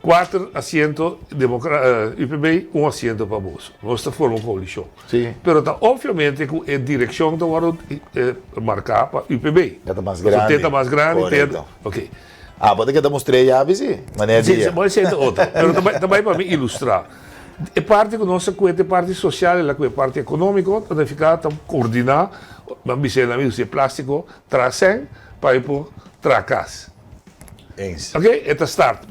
4 assentos UPB, 1 assento para Bolso. Nós formamos uma coalição. Sim. Mas, obviamente, a direção da hora marcar para UPB. Está mais grande. Está mais grande. Ok. Pode que eu mostrei a sim, maneira de... Sim, pode ser outra. Mas também para me ilustrar. É parte que nossa coisa, é parte social, é parte econômica, para ficar, coordenar, vamos dizer, é plástico, trazem, para ir para tracas. Ok? É start.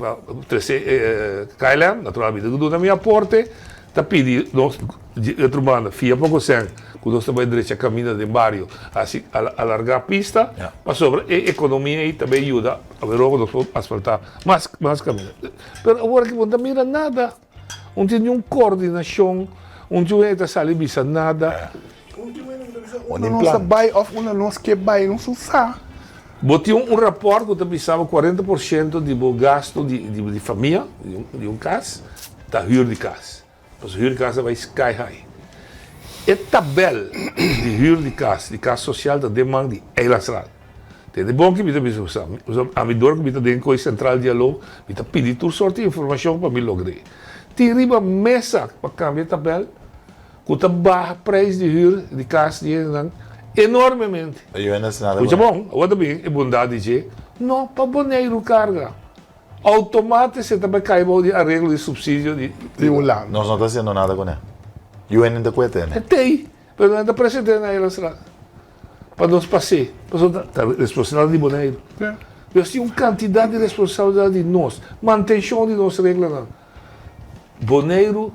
KLM, naturalmente, tudo na minha porta, está pedindo, outro mano, fia pouco sem, quando nós também direito caminho de barrio, assim, alargar a pista, para sobre a economia e também ajuda a ver o que nós asfaltar mais caminho. Mas agora que não mira nada, não tem nenhuma coordenação, não tem sabe bisa nada. Uma nossa buy off, uma nossa que buy, não se usa. Botei rapport que pensava 40% do gasto de família, de casa, da huur de casa. Mas a huur de casa vai sky high. A tabela de huur de casa social, da demanda de elasrad. É bom que me usar. A minha dor que me tem com o central diálogo, me pedir toda sorte de informação para me lograr. Tem riba mesa para cambiar a tabela, com a barra preço de huur de casa enormemente. Muito bom, agora bem, é bondade de dizer, não, para boneiro carga. Automático você também cai de arreglo de subsídio de um lado. Nós não estamos fazendo nada com ele. E o ainda coisa, né? Tem, mas não está presente na estrada. Para nós passar, para a responsabilidade de boneiro. Nós temos uma quantidade de responsabilidade de nós, manutenção de nossas regras. Boneiro,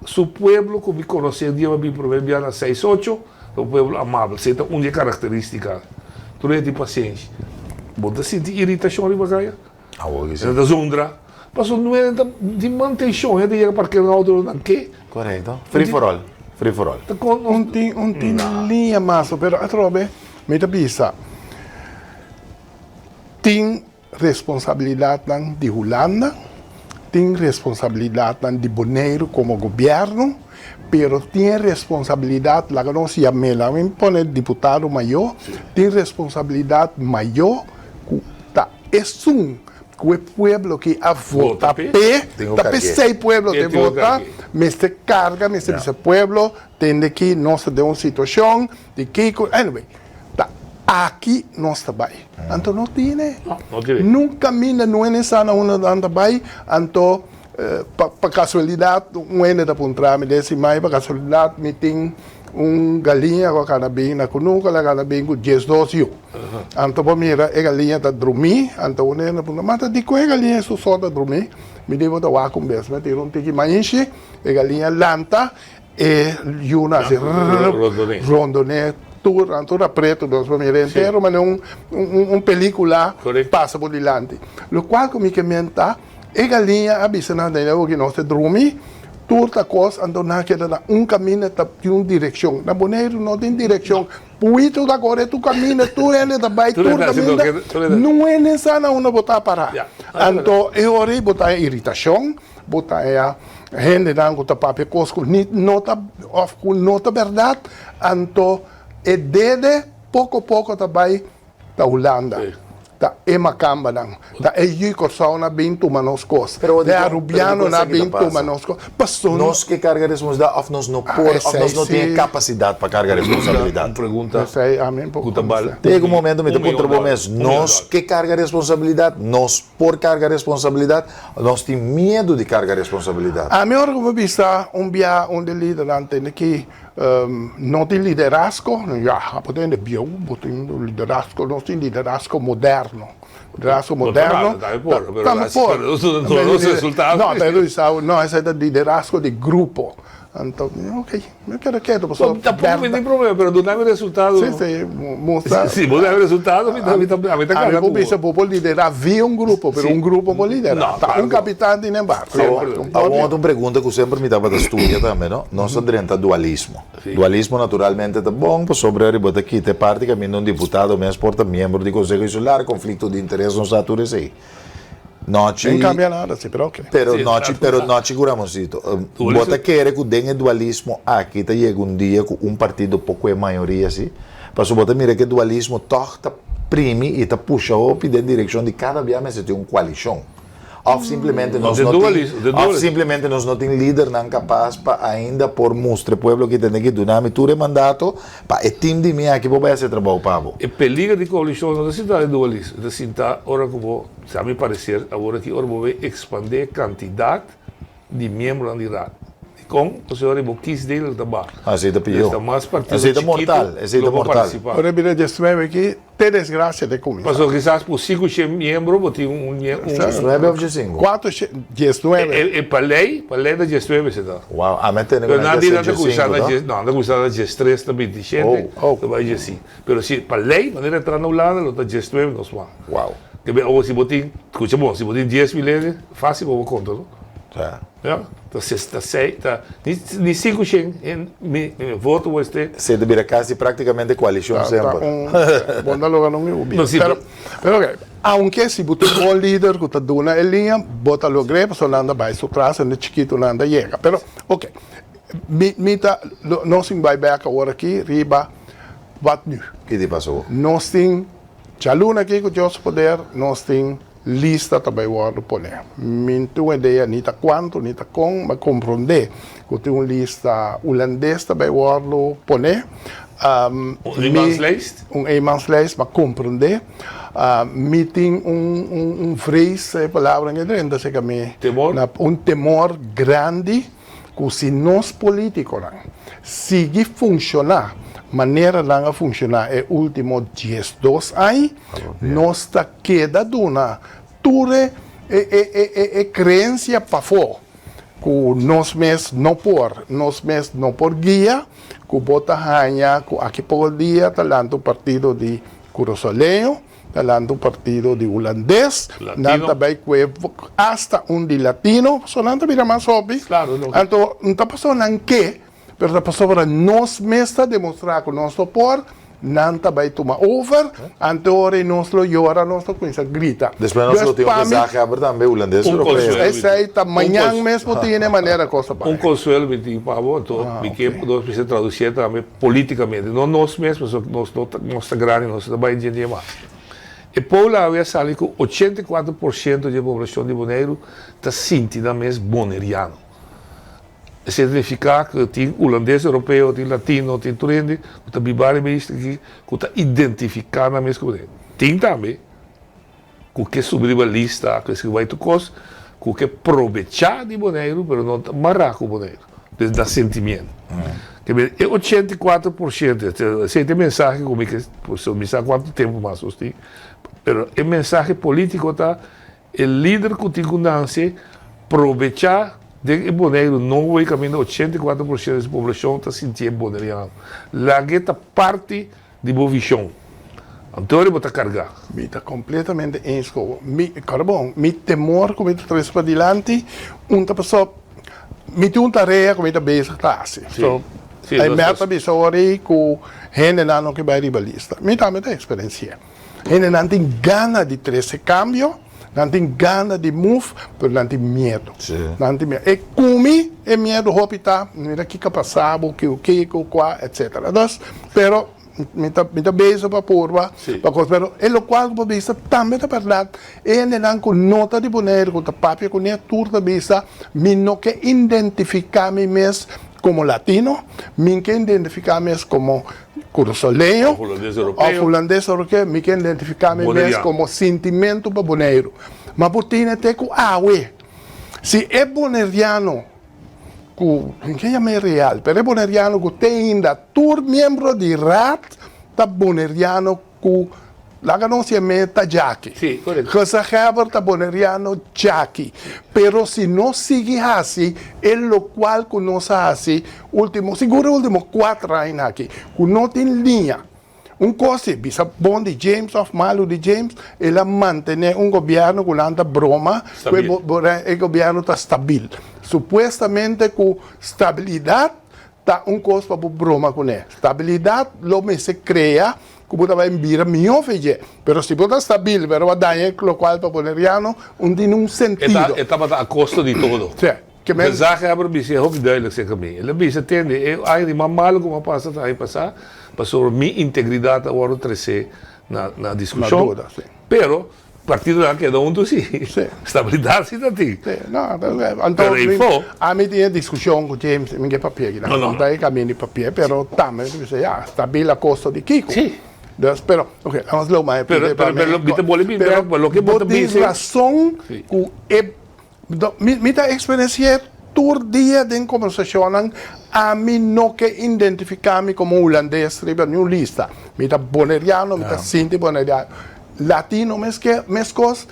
seu pueblo, como me conhece, dia me proverbia na 6-8, o pueblo amável, certa uma característica. Tu não é de paciência. Você sente irritação ali para cá? É da zondra. Mas não é de manutenção, é de ir para aquele auto não quer. Correto. Free for all. Free for all. Não tem linha mais, mas a trobe, me da pisa. Tem responsabilidade de Holanda, tem responsabilidade de Bonaire como governo, pero tem responsabilidade, lá que não se chama, me põe deputado maior, tem responsabilidade maior que o pueblo que a vota tapi 6 pueblos de vota, mas te carga, mas esse pueblo tem que nós ter uma situação de que, anyway, aqui nós trabalhamos. Então não tem, nunca mina não é necessário uma trabalho, então para casualidade, um ano da pontra me desse mais para casualidade me tem galinha com a canabim na cunuca, a canabim com 10-12 anos. Então, para mim, a galinha está dormir, então, eu não sei, mas de que a galinha só está dormir, me devo dar com bes, mas eu não tenho que mais a galinha lanta, e eu não sei, rondonê, tudo preto, nós vamos ir inteiro, mas uma película passa por diante. O qual, como que menta, a galinha avisa na dela que nós dormir, toda coisa, então não queda caminho de uma direção. Na Bonaire não tem direção. Puito da agora tu caminha, tu ele também, tu caminha. Não é necessário uma botar parar. Então eu orei botar irritação, botar a gente não botar papel cosco, nota verdade. Então é dele pouco também da Holanda. ta Emakamba nang, ta Eyuko Sauna Bintu Manoscos, Pero de dito, Arubiano pero na dito sa Bintu kinapasa. Manoscos, pastor. Nós que carga responsabilidade, of nós não por, of nós não tem capacidade para carregar responsabilidade. Pergunta. Sei, amém. Tem um momento, me dá um trabalho mesmo. Nós que carga responsabilidade, nós por carga responsabilidade, nós temos medo de carregar responsabilidade. A minha vista, dia onde liderante que não tem liderazgo, já, podendo bio, tem liderazgo, não tem liderazgo moderno. Liderazgo moderno. Não, mas não, esse é liderazgo de grupo. Então, ok, eu quero que tu possa. Tampoco tem problema, pero não é resultado. Sim, mostra. Se não é resultado, a mim tá cagando. A gente pode liderar via um grupo, mas um grupo pode liderar. Um capitão de embarque. Uma pergunta que sempre me dava da estudar também, não? Nós adrenta dualismo. Dualismo naturalmente é bom, para sobre a aqui tem parte que um deputado mesmo porta membro do Conselho Insular, conflito de interesse não satura aí. Não cambia nada, sim, pero ok. Pero nós seguramos isso. Bota querer que tenha dualismo aqui, tá chega dia com partido pouco é maioria, assim. Para bota mira que dualismo torta prime e tá puxa op dentro da direção de cada vez mais tem coalição. Ou simplesmente nós não tem líder não capaz para ainda por mostrar povo que tem que donar ture mandato para o time de mim aqui para esse trabalho pavo. E perigo de coalição não se dá de dualismo, de sinta ora que vou, se a mim parecer, agora que ora vou expandir a quantidade de membros da irá. Com o senhor vou quis dele também. Aceita pior. Está mais partido aceita mortal, aceita mortal. Ora mira de escrever aqui, tem desgraça de comissão. Mas quizás por 5 membros vou ter um 19 ou 5. 4, 19. E para lei da 19 se dá. Uau, a meta não é nada cuidado não, não cuidado de 3 também de gente, vai dizer assim. Pero se para lei, maneira entrar no lado, não tá 19 nós vamos. Uau. Que ou se botin, escuta bom, se botin 10 milhões, fácil vou contar, não? Tá. Então, nem 5 voto vai ter. Se deveria quase praticamente coalição sempre. Bom, não logo não me Pero ok, aunque se botar um líder que está dando a linha, bota logo grepe, só nada vai so trás, no chiquito nada chega. Pero, ok, nós vai back agora aqui, riba, what nu? Que te passou? Nós tem, já luna aqui com Deus poder, nós tem lista também o poner. Minto ideia nita quanto nita com, mas compreender que tem uma lista holandês também o poner. Eenmanslijst, mas compreender. Me tem vrees, palavra em dentro, sei que me temor grande que se nós políticos seguir funcionar maneira não funcionar é último 10, 2 anos, nós está queda duna ture crença para fora que nós mesmos não por guia que bota ranha que aqui por dia talando partido de Curosoleño, talando partido de holandês, não também hasta de latino, só não também mais óbvio. Claro, então não está passando que pero passou para nós mesmos demonstrar que nós por não vai tomar over, então nós lo llora, nós lo começa a gritar. Depois nós lo temos que abrir também holandês europeu. Esse aí tá amanhã mesmo tem maneira coisa para. Consuelo me diz para então, que nós precisamos traduzir também politicamente, não nós mesmos, nós grande, nós também entender mais. E Paula havia salido que 84% da população de Bonaire está sentindo mesmo boneriano. Significa que tem holandês europeu, tem latino, tem turende, que está bibare mesmo aqui, que está identificando mesmo com ele. Tem também que subir a lista, que vai tu cos, que aproveitar de Bonaire, mas não marrar com Bonaire, desde sentimento. É 84%, esse é mensagem comigo, por isso me sabe quanto tempo mais eu tenho, mas o mensagem político está, o líder que tem que dançar, aproveitar de Bonaire não vai caminhar 84% da população está sentindo bonaireano. Lá que está parte de boa visão. Então ele vai carregar. Me está completamente enxergado. Me temor como está traz para diante, uma pessoa me tem uma tarefa como está bem classe. A meta de saber que gente não que vai rivalista. Me dá muita experiência. Gente não tem gana de ter esse cambio. Não tem gana de move, mas não tem medo. Não tem medo. E como é medo, hospital, não é que passava, o que, etc. Mas mita bezig para porva, pero é o qual por vista também tá verdade, e não com nota de boneiro, com papel com a tour da vista, me não que identificar-me mesmo como latino, me que identificar-me como cursoleño, ou holandês europeu, me que identificar-me mesmo como sentimento para boneiro. Mas por ter até com se é boneriano, que é real, pero é boneriano que tem ainda tur membro de RAT, tá boneriano que lá que não se meta Jackie. Sim, correto. Que se Heber tá boneriano Jackie. Pero se não sigue assim, é o qual que nós assim, seguro último 4 anos aqui, que não tem linha. Coisa, bisa bom de James, of malo de James, ela mantém governo que anda broma, o governo está estável. Supostamente com estabilidade, está coisa para broma com ele. Estabilidade, lo se cria, que você vai enviar melhor feijão. Mas se você está estável, mas vai dar o qual para boneriano, não tem um sentido. Estava a custo de tudo. Que men zaken hebben we ook duidelijk zeggen mee. En we tende eigenlijk maar malo como passa aí passar, passou minha integridade agora trazer na discussão. Pero partido lá que um sim. Estabilidade sim tem. Não, então a mim tinha discussão com James, ninguém papel, não tem caminho de papel, pero também você já estável a custo de Kiko. Sim. Pero, ok, vamos lá mais. Pero lo que você diz razão que minha experiência todo dia de conversação a mim não que identificar-me como holandês, riba nenhuma lista. Minha boneriano, minha sinti boneriano. Latino, mescos,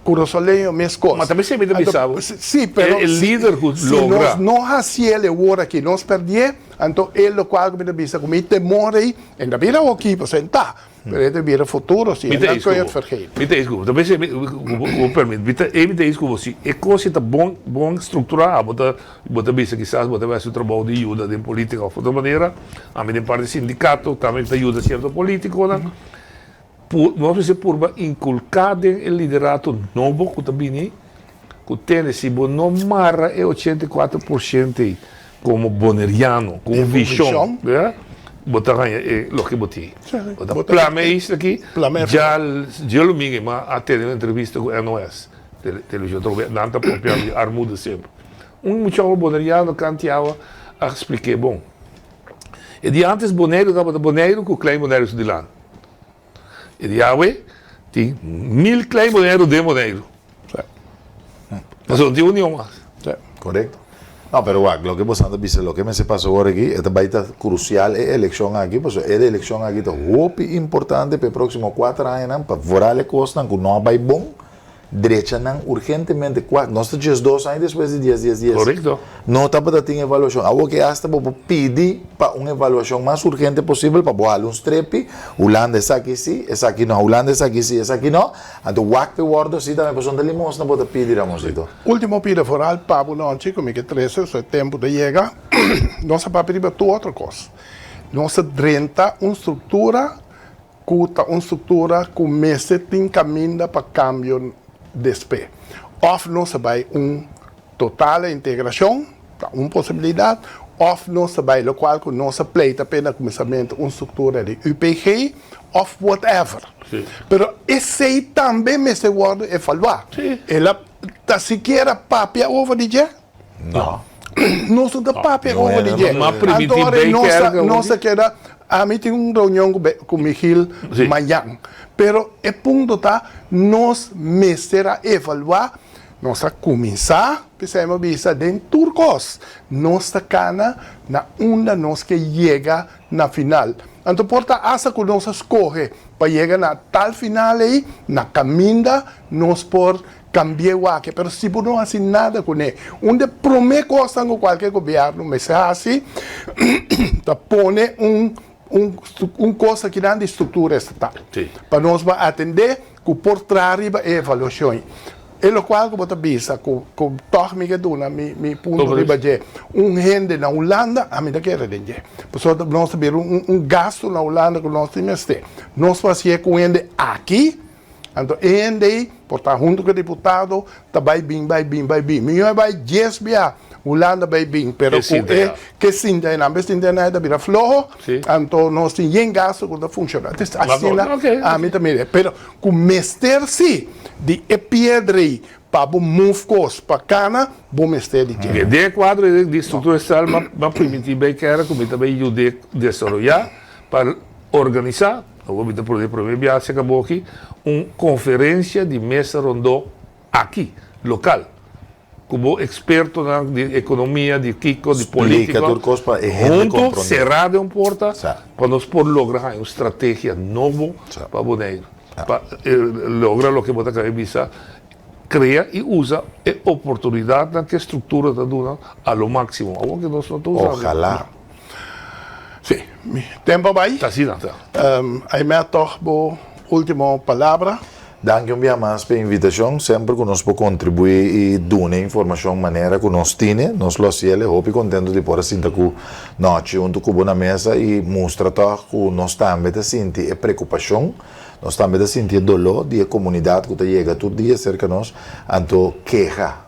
curiosoleño, mescos. Mas também sempre pensava. Sim, pero o líder que logra. Se nós hacía ele agora que nós perdemos, então ele o qual me visa como ele temor aí, ainda vira o aqui para sentar. Pero ele vira futuro, sim. Não kan je het vergeten. Mita is goed. Também sempre, mita is goed. Se é coisa tá bom estruturado, bota bisa quizás bota vai seu trabalho de ajuda de política de outra maneira, a mim parte sindicato também te ajuda certo político, né? Nós se por inculcar o liderato novo que também que tem se não marra é 84% como boneriano, com visão, né? Botar lo que botei. Plame isso aqui. Já o minha mas até uma entrevista com a NOS, televisão, nada própria armuda sempre. Muito boneriano canteava a explicar bom. E de antes boneiro dava boneiro com klein boneiro de lá. E de awe tem 1000 klein boneiro de boneiro. Mas não tem união mais. Correto. No, pero lo que vos andas lo que me se pasó ahora aquí, esta baita crucial es elección aquí, pues es elección aquí, es importante para los próximos 4 años, para vorar cosas, que no va bom, derecha urgentemente, no está just 2 años después de 10. Correcto. No está para tener evaluación, algo que hasta pedir para una evaluación más urgente posible, para botar un strepi, Holanda es aquí sí, es aquí no, Holanda es aquí sí, es aquí no, entonces WAC de Word sí también pues son de limosna para pedir a nosotros. Último pida foral, Pablo Nonchi, como que 13, o tempo de llegar, nós para pedir para outra coisa. Nós renta uma estrutura que mese tem caminho para cambio después. Of no se vai total integração, uma possibilidade, of no se vai, lo qual não se pleita apenas começamento uma estrutura de UPG, of whatever. Sí. Pero esse também me se guarda evaluar. Sí. Ela está sequer papia over de dia? Não. Não se dá papia over de dia. Agora não se queda. A mim tem uma reunião com o Miguel amanhã. Pero o ponto está, nós será evaluar, nós começar, precisamos visa dentro turcos, nós cana na onda nós que chega na final. Então, porta asa que nós escolhe para chegar na tal final aí, na caminha, nós por cambiar o aqui, pero se não assim nada com ele, onde promete coisa com qualquer governo, mas é assim, tá põe coisa que não de estrutura estatal. Para nós atender que por trás a avaliação. E o qual que você visa, que toque me duna, me ponto de baixo, gente na Holanda, a mim da quer render. Portanto, nós temos gasto na Holanda que nós temos ter. Nós fazemos com gente aqui, então gente, por estar junto com o deputado, vai bem. Melhor vai 10 bia. Holanda bij bing, pero que sinda en ambas sinda na da bira flojo, anto no sin yengaso quando funciona. Adesso assina a mim também, pero com mester si di e piedri para bom move cos para cana, bom mester di que. De quadro de estrutura estatal ma permitir bem que era como também o de desarrollar para organizar, vou me poder prover se acabou aqui, conferência de mesa rondô aqui, local. Como experto na de economia, de Kiko, de política, junto, cerrado em porta, para nós por lograr uma estratégia nova para o Bonaire. Para lograr o que você quer visa, cria e usa a oportunidade na que a estrutura está dando a lo máximo. Algo que nós não estamos usando. Ojalá. Sim. Tempo vai? Está assim, está. Aí me torno última palavra. Danke via mais pela invitação, sempre que nós podemos contribuir e dar informação de maneira que nós temos, nós lo hacemos, hope contento de poder sentar com nós junto com na mesa e mostrar que nós também sentimos preocupação, nós também sentimos dolor de comunidade que chega todo dia cerca de nós, então queja,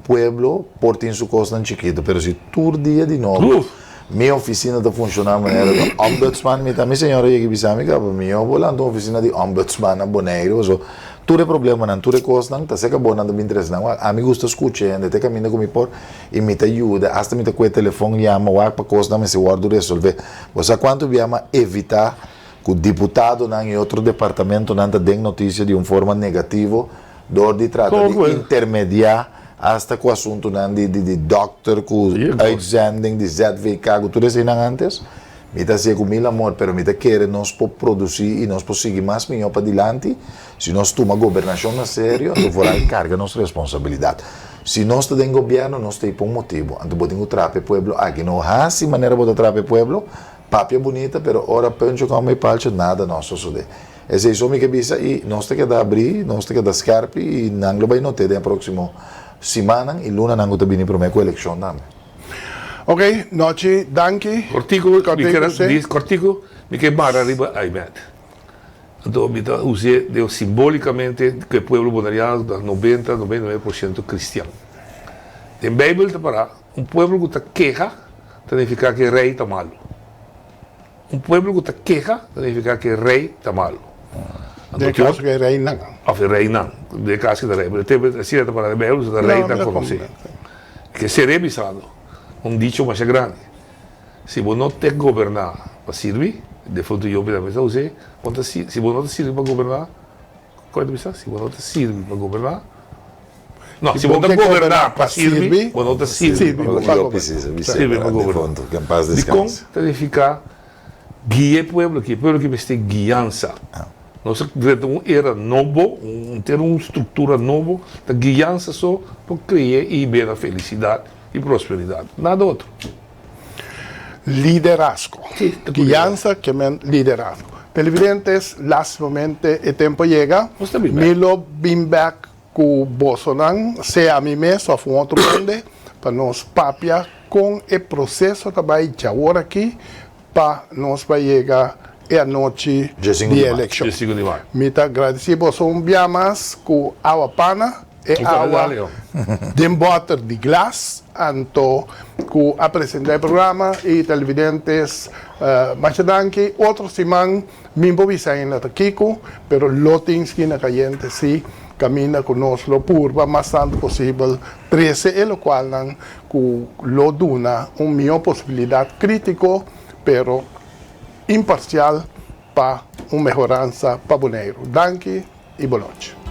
pueblo porta em sua costa chiquito, mas se todo dia de novo, minha oficina está funcionando de maneira de ombudsman, minha senhora aqui bisami, minha volando oficina de ombudsman na Bonaire, so tudo problema não, tudo coisa não, tá seca bom não me interessa não, a mim gusta escutar, ainda tem caminho com me por e me te ajuda, hasta me te com o telefone chama o para coisa não me se guardo resolver, você quanto viama evitar que o deputado não em outro departamento não dê notícia de uma forma negativa, dor de trata de intermediar hasta com o assunto de doctor, com uitzending, de ZVK, com tudo isso antes, me está dizendo com mil amor, pero me está querendo nós produzir e nós seguir mais melhor para adiante, se nós tomamos a governação na sério, então vamos encargar nossa responsabilidade. Se nós estamos em governo, nós temos um motivo, então podemos trazer o povo, aqui não há assim maneira de trazer o povo, papia bonita, pero ora penso como me palcha nada nosso sude. Esse é isso que bisa e nós temos que abrir, nós temos que dar scarpe e não vai notar no próximo semana e luna não está vindo para uma eleição também. Ok, noite, danke. Cortico, me quer barra arriba Aymed. Então, usei simbolicamente que o povo bonariano é 99% cristiano. Em Bíblia está para povo que está queja, significa que o rei está malo. Povo que está queja, significa que o rei está malo. De caso que o rei não. O rei não, de caso que o rei. Mas tem sido para o Bíblia, o rei está conhecido. Que ser revisado, dicho mais grande. Se você não tem que governar para servir, de fato eu também usei, se você não serve para governar, qual é a missão? Se você não serve para governar, não, se você não governar para servir, você não serve para governar. Que em paz descanse. De como significa guiar o povo, que o povo que me está guiança. Nós era novo, ter uma estrutura nova, de guiança só para criar e ver a felicidade e prosperidade, nada outro. Liderazgo, guiança que é liderazgo. Presidentes, lastimamente o tempo chega, Milo Bimback com Bolsonaro, se a mim mesmo, só foi outro grande, para nós papia com o processo também de agora aqui, para nós vai chegar a noite de eleição. Muito agradecido, sou um mais com água pana e água de water de glass, então com apresentar o programa e televidentes, mas danke, outro semana, me vou sair na Kiko, pero lotins que na caliente sim, camina conosco por mais tanto possível, 13 e lo qual não lo duna melhor possibilidade crítico, pero imparcial para uma melhorança para Bonaire. Danke e boa noite.